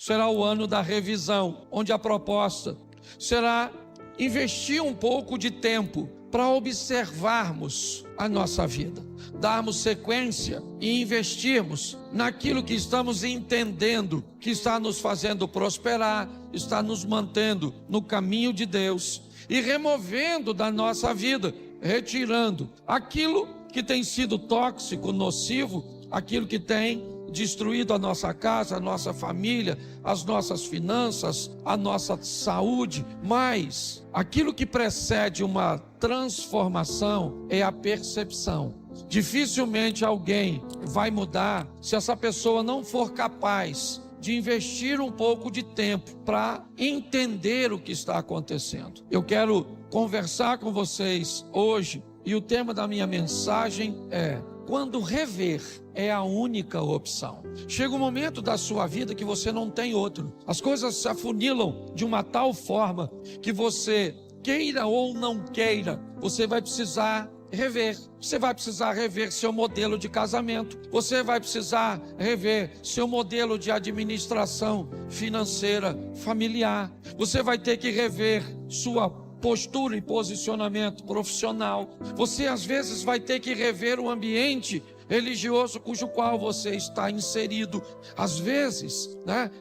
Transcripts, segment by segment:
será o ano da revisão, onde a proposta será investir um pouco de tempo para observarmos a nossa vida, darmos sequência e investirmos naquilo que estamos entendendo, que está nos fazendo prosperar, está nos mantendo no caminho de Deus e removendo da nossa vida, retirando aquilo que tem sido tóxico, nocivo, aquilo que tem destruído a nossa casa, a nossa família, as nossas finanças, a nossa saúde. Mas aquilo que precede uma transformação é a percepção. Dificilmente alguém vai mudar se essa pessoa não for capaz de investir um pouco de tempo para entender o que está acontecendo. Eu quero conversar com vocês hoje e o tema da minha mensagem é: quando rever é a única opção. Chega um momento da sua vida que você não tem outro. As coisas se afunilam de uma tal forma que você, queira ou não queira, você vai precisar rever. Você vai precisar rever seu modelo de casamento. Você vai precisar rever seu modelo de administração financeira familiar. Você vai ter que rever sua postura e posicionamento profissional. Você às vezes vai ter que rever o ambiente religioso cujo qual você está inserido. Às vezes,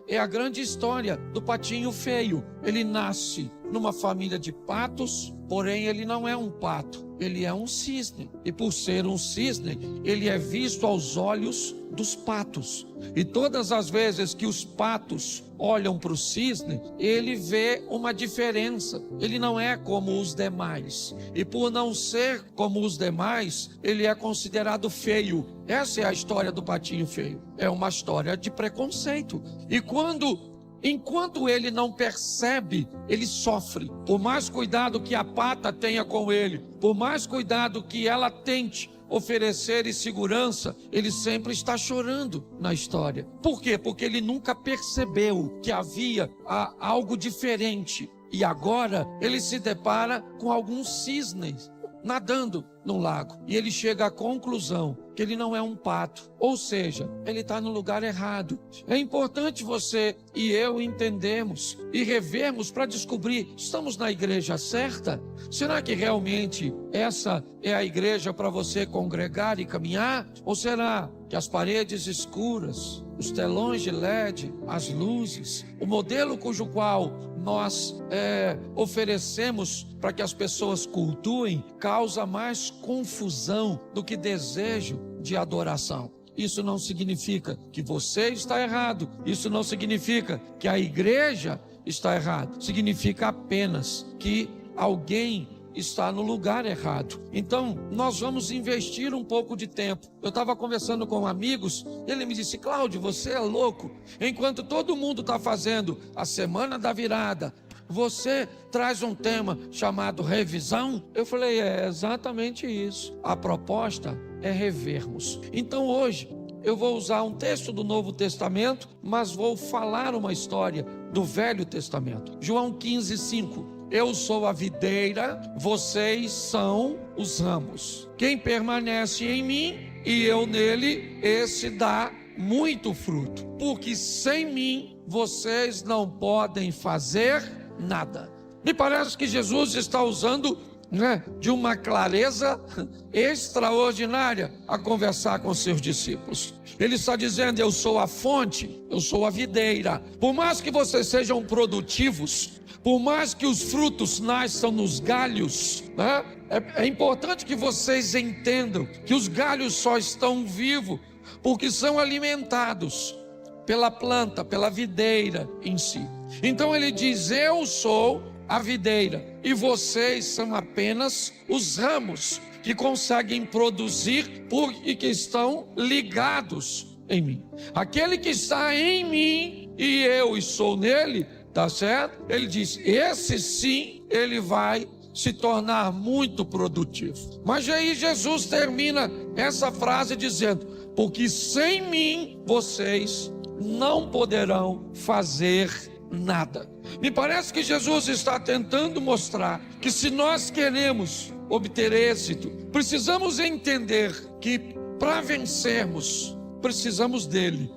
é a grande história do patinho feio. Ele nasce numa família de patos, porém ele não é um pato, ele é um cisne. E por ser um cisne, ele é visto aos olhos dos patos. E todas as vezes que os patos olham para o cisne, ele vê uma diferença. Ele não é como os demais. E por não ser como os demais, ele é considerado feio. Essa é a história do patinho feio. É uma história de preconceito. E enquanto ele não percebe, ele sofre. Por mais cuidado que a pata tenha com ele, por mais cuidado que ela tente oferecer e segurança, ele sempre está chorando na história. Por quê? Porque ele nunca percebeu que havia algo diferente. E agora ele se depara com alguns cisnes nadando no lago. E ele chega à conclusão que ele não é um pato. Ou seja, ele está no lugar errado. É importante você e eu entendermos e revermos para descobrir: estamos na igreja certa? Será que realmente essa é a igreja para você congregar e caminhar? Ou será que as paredes escuras, os telões de LED, as luzes, o modelo cujo qual nós oferecemos para que as pessoas cultuem, causa mais confusão do que desejo de adoração? Isso não significa que você está errado. Isso não significa que a igreja está errada. Significa apenas que alguém está no lugar errado. Então, nós vamos investir um pouco de tempo. Eu estava conversando com amigos, ele me disse: Cláudio, você é louco. Enquanto todo mundo está fazendo a semana da virada, você traz um tema chamado revisão? Eu falei: é exatamente isso. A proposta é revermos. Então hoje eu vou usar um texto do Novo Testamento, mas vou falar uma história do Velho Testamento. João 15:5. Eu sou a videira, vocês são os ramos. Quem permanece em mim e eu nele, esse dá muito fruto. Porque sem mim vocês não podem fazer nada. Me parece que Jesus está usando de uma clareza extraordinária a conversar com seus discípulos. Ele está dizendo: eu sou a fonte, eu sou a videira. Por mais que vocês sejam produtivos, por mais que os frutos nasçam nos galhos, é importante que vocês entendam que os galhos só estão vivos porque são alimentados pela planta, pela videira em si. Então ele diz: eu sou a videira e vocês são apenas os ramos que conseguem produzir e que estão ligados em mim. Aquele que está em mim e eu estou nele, tá certo? Ele diz: esse sim, ele vai se tornar muito produtivo. Mas aí Jesus termina essa frase dizendo: porque sem mim vocês não poderão fazer nada. Me parece que Jesus está tentando mostrar que se nós queremos obter êxito, precisamos entender que para vencermos precisamos dele.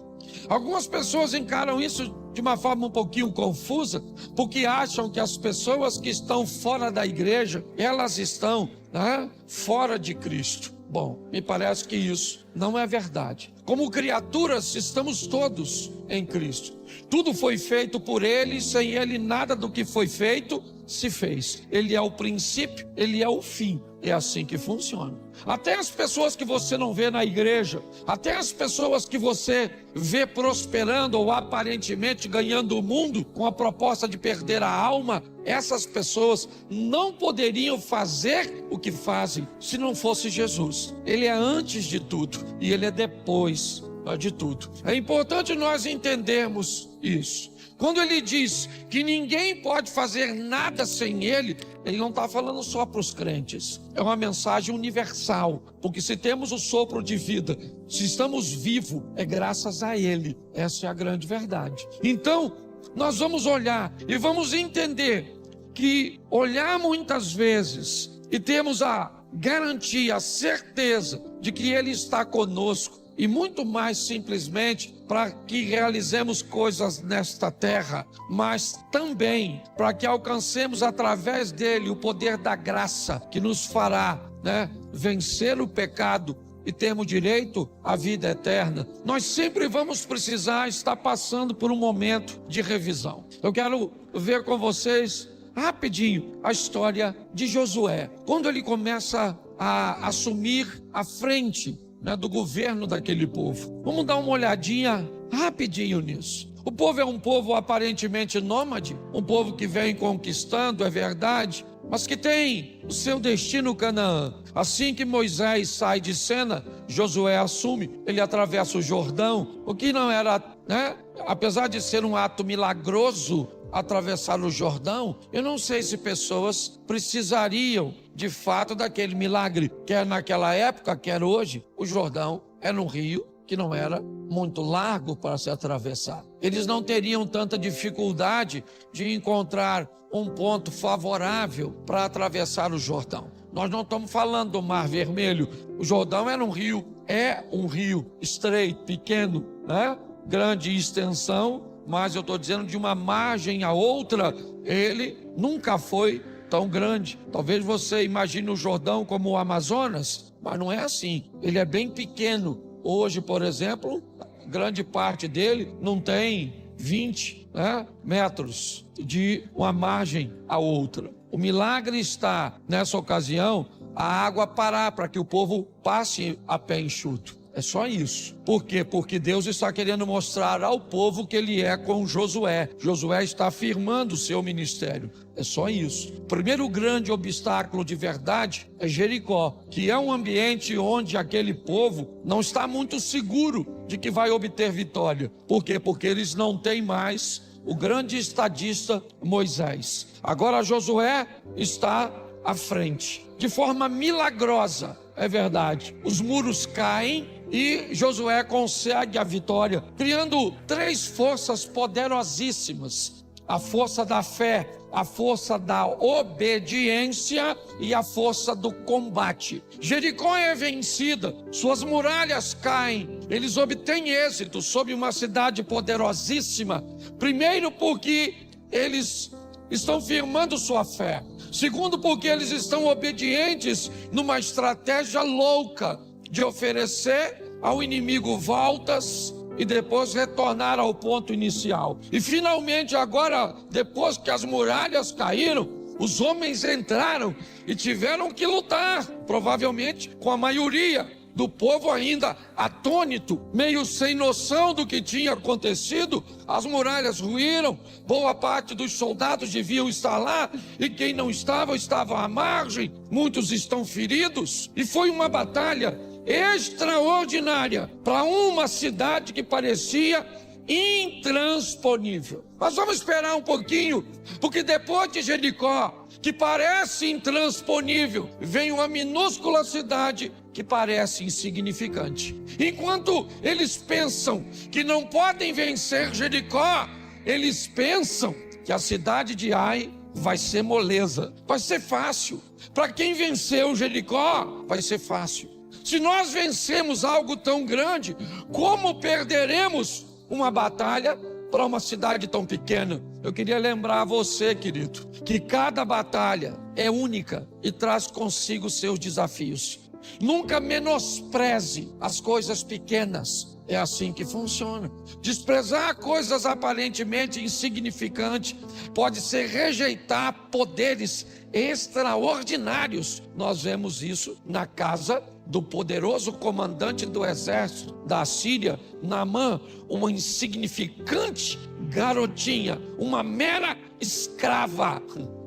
Algumas pessoas encaram isso de uma forma um pouquinho confusa, porque acham que as pessoas que estão fora da igreja, elas estão, né, fora de Cristo. Bom, me parece que isso não é verdade. Como criaturas, estamos todos em Cristo. Tudo foi feito por Ele, sem Ele nada do que foi feito se fez. Ele é o princípio, Ele é o fim. É assim que funciona. Até as pessoas que você não vê na igreja, até as pessoas que você vê prosperando ou aparentemente ganhando o mundo com a proposta de perder a alma, essas pessoas não poderiam fazer o que fazem se não fosse Jesus. Ele é antes de tudo e Ele é depois de tudo. É importante nós entendermos isso. Quando ele diz que ninguém pode fazer nada sem ele, ele não está falando só para os crentes. É uma mensagem universal, porque se temos o sopro de vida, se estamos vivos, é graças a ele. Essa é a grande verdade. Então, nós vamos olhar e vamos entender que olhar muitas vezes e temos a garantia, a certeza de que ele está conosco, e muito mais simplesmente para que realizemos coisas nesta terra, mas também para que alcancemos através dele o poder da graça que nos fará, vencer o pecado e termos direito à vida eterna. Nós sempre vamos precisar estar passando por um momento de revisão. Eu quero ver com vocês rapidinho a história de Josué, quando ele começa a assumir a frente do governo daquele povo. Vamos dar uma olhadinha rapidinho nisso. O povo é um povo aparentemente nômade, um povo que vem conquistando, é verdade, mas que tem o seu destino Canaã. Assim que Moisés sai de cena, Josué assume, ele atravessa o Jordão, o que não era, apesar de ser um ato milagroso, atravessar o Jordão, eu não sei se pessoas precisariam de fato daquele milagre, quer naquela época, quer hoje. O Jordão era um rio que não era muito largo para se atravessar. Eles não teriam tanta dificuldade de encontrar um ponto favorável para atravessar o Jordão. Nós não estamos falando do Mar Vermelho. O Jordão era um rio, é um rio estreito, pequeno, grande extensão, mas eu estou dizendo de uma margem a outra, ele nunca foi tão grande. Talvez você imagine o Jordão como o Amazonas, mas não é assim. Ele é bem pequeno. Hoje, por exemplo, grande parte dele não tem 20 metros de uma margem a outra. O milagre está, nessa ocasião, a água parar para que o povo passe a pé enxuto. É só isso. Por quê? Porque Deus está querendo mostrar ao povo que ele é com Josué. Josué está afirmando o seu ministério. É só isso. O primeiro grande obstáculo de verdade é Jericó, que é um ambiente onde aquele povo não está muito seguro de que vai obter vitória. Por quê? Porque eles não têm mais o grande estadista Moisés. Agora Josué está à frente. De forma milagrosa, é verdade. Os muros caem e Josué consegue a vitória, criando 3 forças poderosíssimas: a força da fé, a força da obediência e a força do combate. Jericó é vencida, suas muralhas caem, eles obtêm êxito sobre uma cidade poderosíssima. Primeiro, porque eles estão firmando sua fé. Segundo, porque eles estão obedientes numa estratégia louca de oferecer ao inimigo voltas e depois retornar ao ponto inicial. E finalmente agora, depois que as muralhas caíram, os homens entraram e tiveram que lutar, provavelmente com a maioria do povo ainda atônito, meio sem noção do que tinha acontecido. As muralhas ruíram, boa parte dos soldados deviam estar lá, e quem não estava, estava à margem, muitos estão feridos, e foi uma batalha extraordinária para uma cidade que parecia intransponível. Mas vamos esperar um pouquinho, porque depois de Jericó, que parece intransponível, vem uma minúscula cidade que parece insignificante. Enquanto eles pensam que não podem vencer Jericó, eles pensam que a cidade de Ai vai ser moleza, vai ser fácil. Para quem venceu Jericó, vai ser fácil. Se nós vencemos algo tão grande, como perderemos uma batalha para uma cidade tão pequena. Eu queria lembrar a você, querido, que cada batalha é única e traz consigo seus desafios. Nunca menospreze as coisas pequenas. É assim que funciona. Desprezar coisas aparentemente insignificantes pode ser rejeitar poderes extraordinários. Nós vemos isso na casa do poderoso comandante do exército da Síria, Naamã, uma insignificante garotinha, uma mera escrava.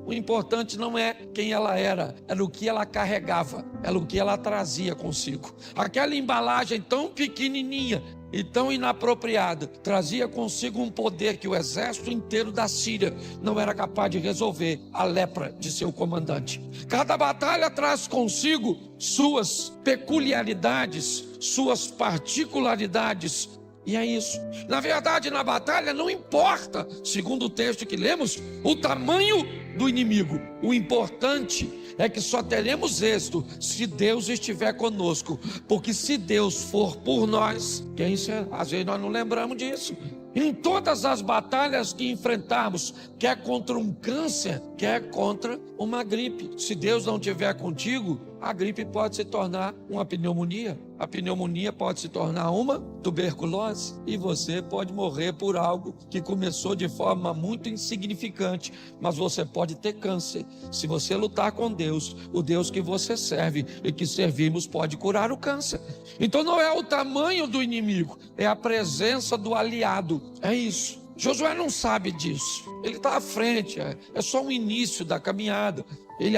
O importante não é quem ela era o que ela carregava, era o que ela trazia consigo. Aquela embalagem tão pequenininha e tão inapropriada trazia consigo um poder que o exército inteiro da Síria não era capaz de resolver: a lepra de seu comandante. Cada batalha traz consigo suas peculiaridades, suas particularidades. E é isso. Na verdade, na batalha não importa, segundo o texto que lemos, o tamanho do inimigo. O importante é que só teremos êxito se Deus estiver conosco. Porque se Deus for por nós, quem será? Às vezes nós não lembramos disso. Em todas as batalhas que enfrentarmos, quer contra um câncer, quer contra uma gripe, se Deus não estiver contigo, a gripe pode se tornar uma pneumonia, a pneumonia pode se tornar uma tuberculose e você pode morrer por algo que começou de forma muito insignificante, mas você pode ter câncer. Se você lutar com Deus, o Deus que você serve e que servimos pode curar o câncer. Então não é o tamanho do inimigo, é a presença do aliado, é isso. Josué não sabe disso, ele está à frente, é só o início da caminhada. Ele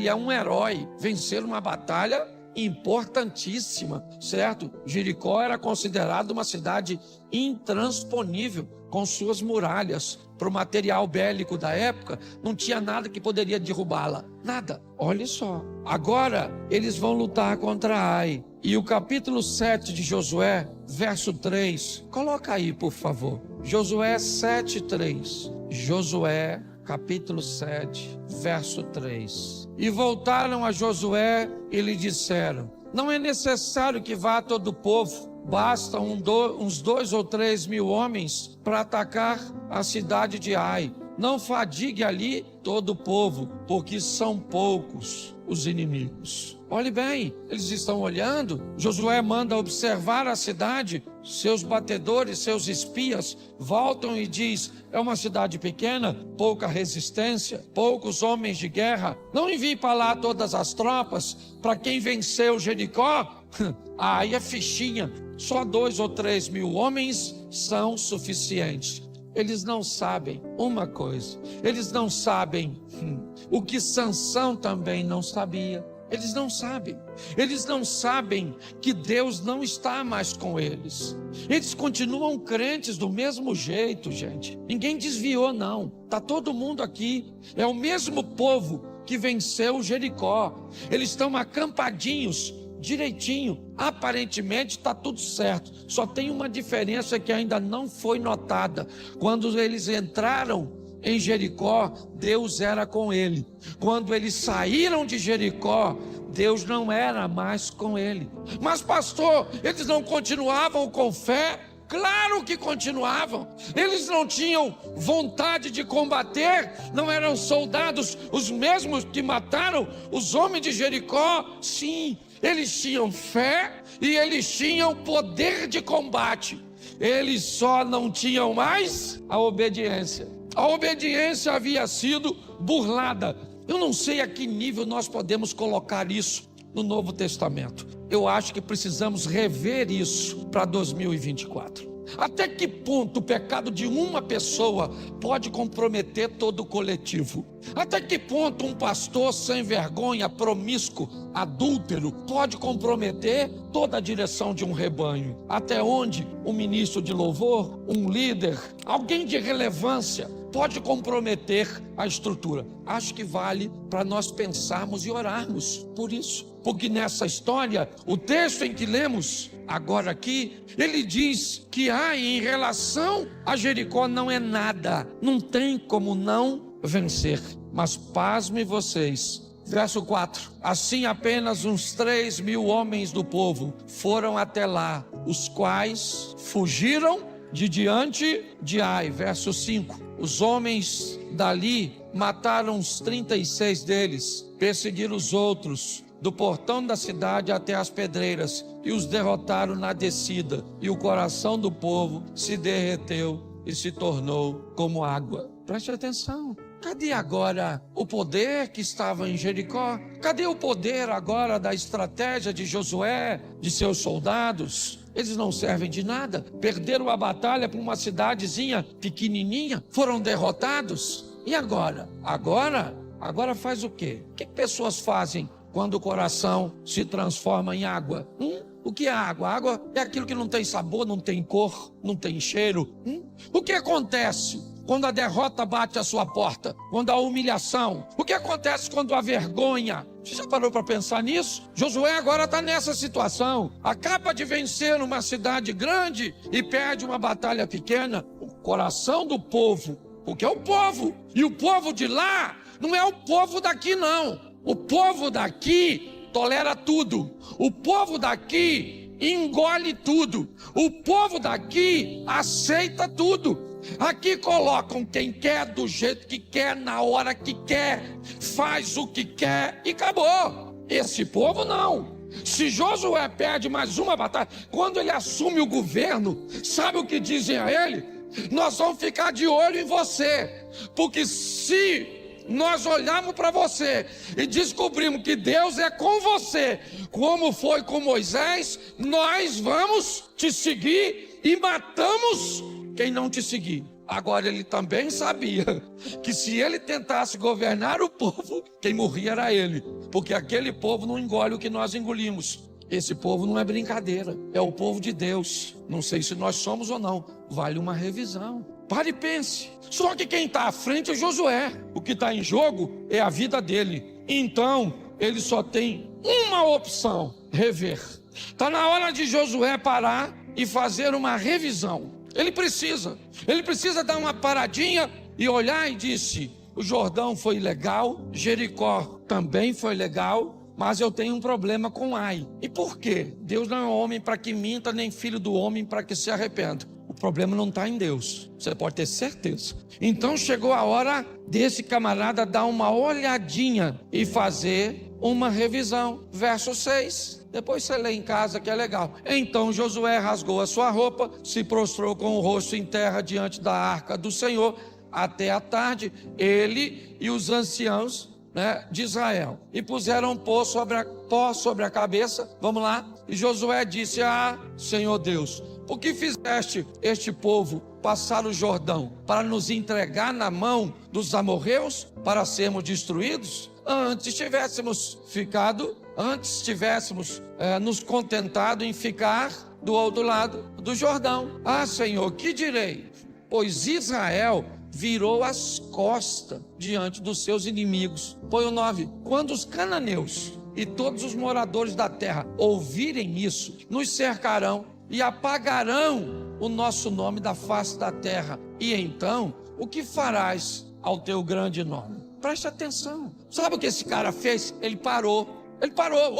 é um herói, vencer uma batalha importantíssima, certo? Jericó era considerada uma cidade intransponível, com suas muralhas. Para o material bélico da época, não tinha nada que poderia derrubá-la, nada. Olha só, agora eles vão lutar contra Ai. E o capítulo 7 de Josué, verso 3, coloca aí, por favor. Josué 7:3. Josué capítulo 7, verso 3. E voltaram a Josué e lhe disseram: não é necessário que vá todo o povo, basta uns 2 ou 3 mil homens para atacar a cidade de Ai. Não fadigue ali todo o povo, porque são poucos os inimigos. Olhe bem, eles estão olhando. Josué manda observar a cidade. Seus batedores, seus espias voltam e diz: é uma cidade pequena, pouca resistência, poucos homens de guerra. Não envie para lá todas as tropas. Para quem venceu Jericó, aí é fichinha. Só 2 ou 3 mil homens são suficientes. Eles não sabem uma coisa. Eles não sabem o que Sansão também não sabia. Eles não sabem. Eles não sabem que Deus não está mais com eles. Eles continuam crentes do mesmo jeito, gente. Ninguém desviou, não. Está todo mundo aqui. É o mesmo povo que venceu Jericó. Eles estão acampadinhos, direitinho. Aparentemente está tudo certo. Só tem uma diferença que ainda não foi notada. Quando eles entraram em Jericó, Deus era com ele. Quando eles saíram de Jericó, Deus não era mais com ele. Mas pastor, eles não continuavam com fé? Claro que continuavam. Eles não tinham vontade de combater? Não eram soldados os mesmos que mataram os homens de Jericó? Sim, eles tinham fé e eles tinham poder de combate. Eles só não tinham mais a obediência. A obediência havia sido burlada. Eu não sei a que nível nós podemos colocar isso no Novo Testamento. Eu acho que precisamos rever isso para 2024. Até que ponto o pecado de uma pessoa pode comprometer todo o coletivo? Até que ponto um pastor sem vergonha, promíscuo, adúltero, pode comprometer toda a direção de um rebanho? Até onde um ministro de louvor, um líder, alguém de relevância pode comprometer a estrutura? Acho que vale para nós pensarmos e orarmos por isso. Porque nessa história, o texto em que lemos agora aqui, ele diz que Ai, em relação a Jericó, não é nada, não tem como não vencer. Mas pasme vocês, verso 4: assim apenas uns 3 mil homens do povo foram até lá, os quais fugiram de diante de Ai. Verso 5. Os homens dali mataram os 36 deles, perseguiram os outros do portão da cidade até as pedreiras e os derrotaram na descida, e o coração do povo se derreteu e se tornou como água. Preste atenção. Cadê agora o poder que estava em Jericó? Cadê o poder agora da estratégia de Josué, de seus soldados? Eles não servem de nada. Perderam a batalha para uma cidadezinha pequenininha, foram derrotados. E agora? Agora faz o quê? O que pessoas fazem quando o coração se transforma em água? O que é água? Água é aquilo que não tem sabor, não tem cor, não tem cheiro. O que acontece quando a derrota bate à sua porta? Quando a humilhação? O que acontece quando a vergonha? Você já parou para pensar nisso? Josué agora está nessa situação. Acaba de vencer uma cidade grande e perde uma batalha pequena. O coração do povo, porque é o povo. E o povo de lá não é o povo daqui, não. O povo daqui tolera tudo. O povo daqui engole tudo. O povo daqui aceita tudo. Aqui colocam quem quer, do jeito que quer, na hora que quer, faz o que quer e acabou. Esse povo não. Se Josué perde mais uma batalha, quando ele assume o governo, sabe o que dizem a ele? Nós vamos ficar de olho em você, porque se nós olharmos para você e descobrimos que Deus é com você, como foi com Moisés, nós vamos te seguir e matamos quem não te seguir. Agora ele também sabia que se ele tentasse governar o povo, quem morria era ele, porque aquele povo não engole o que nós engolimos. Esse povo não é brincadeira, é o povo de Deus. Não sei se nós somos ou não, vale uma revisão. Pare e pense. Só que quem está à frente é Josué. O que está em jogo é a vida dele. Então ele só tem uma opção: rever. Está na hora de Josué parar e fazer uma revisão. Ele precisa dar uma paradinha e olhar e disse: o Jordão foi legal, Jericó também foi legal, mas eu tenho um problema com Ai. E por quê? Deus não é homem para que minta, nem filho do homem para que se arrependa. O problema não está em Deus, você pode ter certeza. Então chegou a hora desse camarada dar uma olhadinha e fazer uma revisão. Verso 6. Depois você lê em casa que é legal. Então Josué rasgou a sua roupa, se prostrou com o rosto em terra diante da arca do Senhor até a tarde, ele e os anciãos, de Israel, e puseram pó sobre a cabeça. Vamos lá. E Josué disse: Senhor Deus, por que fizeste este povo passar o Jordão para nos entregar na mão dos amorreus para sermos destruídos? Antes tivéssemos nos contentado em ficar do outro lado do Jordão. Senhor, que direi? Pois Israel virou as costas diante dos seus inimigos. Põe o 9. Quando os cananeus e todos os moradores da terra ouvirem isso, nos cercarão e apagarão o nosso nome da face da terra. E então, o que farás ao teu grande nome? Preste atenção. Sabe o que esse cara fez? Ele parou. Parou.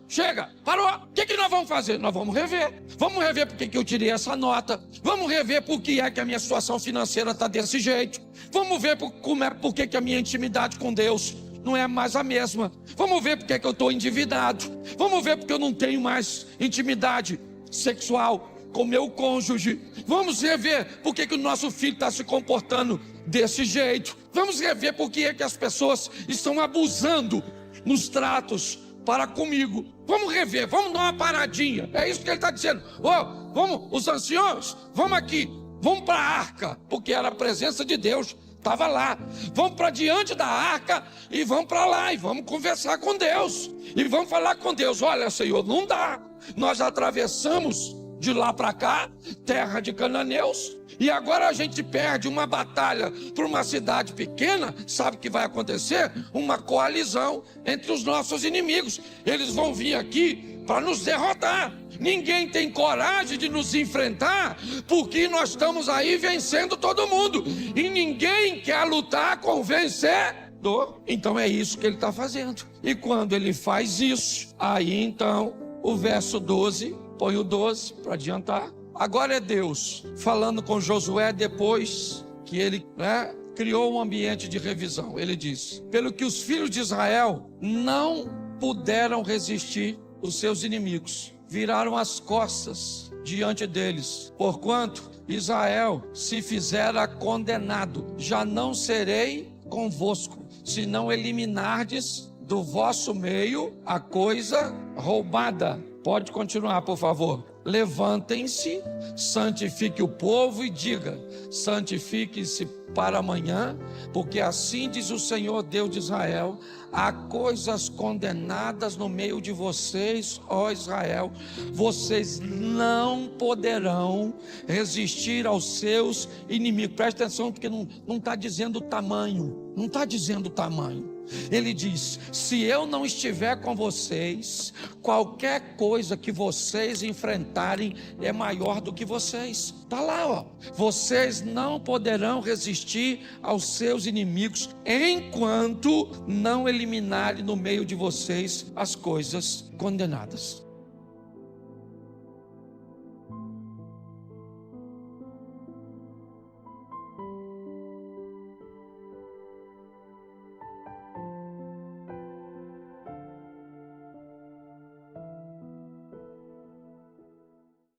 Chega, parou. O que nós vamos fazer? Nós vamos rever. Vamos rever porque que eu tirei essa nota. Vamos rever por que é que a minha situação financeira está desse jeito. Vamos ver por que a minha intimidade com Deus não é mais a mesma. Vamos ver porque que eu estou endividado. Vamos ver porque eu não tenho mais intimidade sexual com meu cônjuge. Vamos rever por que o nosso filho está se comportando desse jeito. Vamos rever por que é que as pessoas estão abusando nos tratos para comigo. Vamos rever, vamos dar uma paradinha. É isso que ele está dizendo. Vamos, os anciãos, vamos aqui, vamos para a arca, porque era a presença de Deus, estava lá. Vamos para diante da arca e vamos para lá e vamos conversar com Deus. E vamos falar com Deus: olha, Senhor, não dá. Nós atravessamos de lá para cá, terra de cananeus, e agora a gente perde uma batalha para uma cidade pequena. Sabe o que vai acontecer? Uma coalizão entre os nossos inimigos. Eles vão vir aqui para nos derrotar. Ninguém tem coragem de nos enfrentar, porque nós estamos aí vencendo todo mundo, e ninguém quer lutar com vencedor. Então é isso que ele está fazendo. E quando ele faz isso, aí então o verso 12 Põe o 12 para adiantar. Agora é Deus falando com Josué depois que ele criou um ambiente de revisão. Ele diz: pelo que os filhos de Israel não puderam resistir os seus inimigos, viraram as costas diante deles, porquanto Israel se fizera condenado. Já não serei convosco, se não eliminardes do vosso meio a coisa roubada. Pode continuar, por favor. Levantem-se, santifique o povo e diga: santifique-se para amanhã, porque assim diz o Senhor Deus de Israel: há coisas condenadas no meio de vocês, ó Israel. Vocês não poderão resistir aos seus inimigos. Presta atenção, porque não está dizendo o tamanho. Não está dizendo o tamanho. Ele diz: se eu não estiver com vocês, qualquer coisa que vocês enfrentarem é maior do que vocês. Está lá, ó. Vocês não poderão resistir aos seus inimigos enquanto não eliminarem no meio de vocês as coisas condenadas.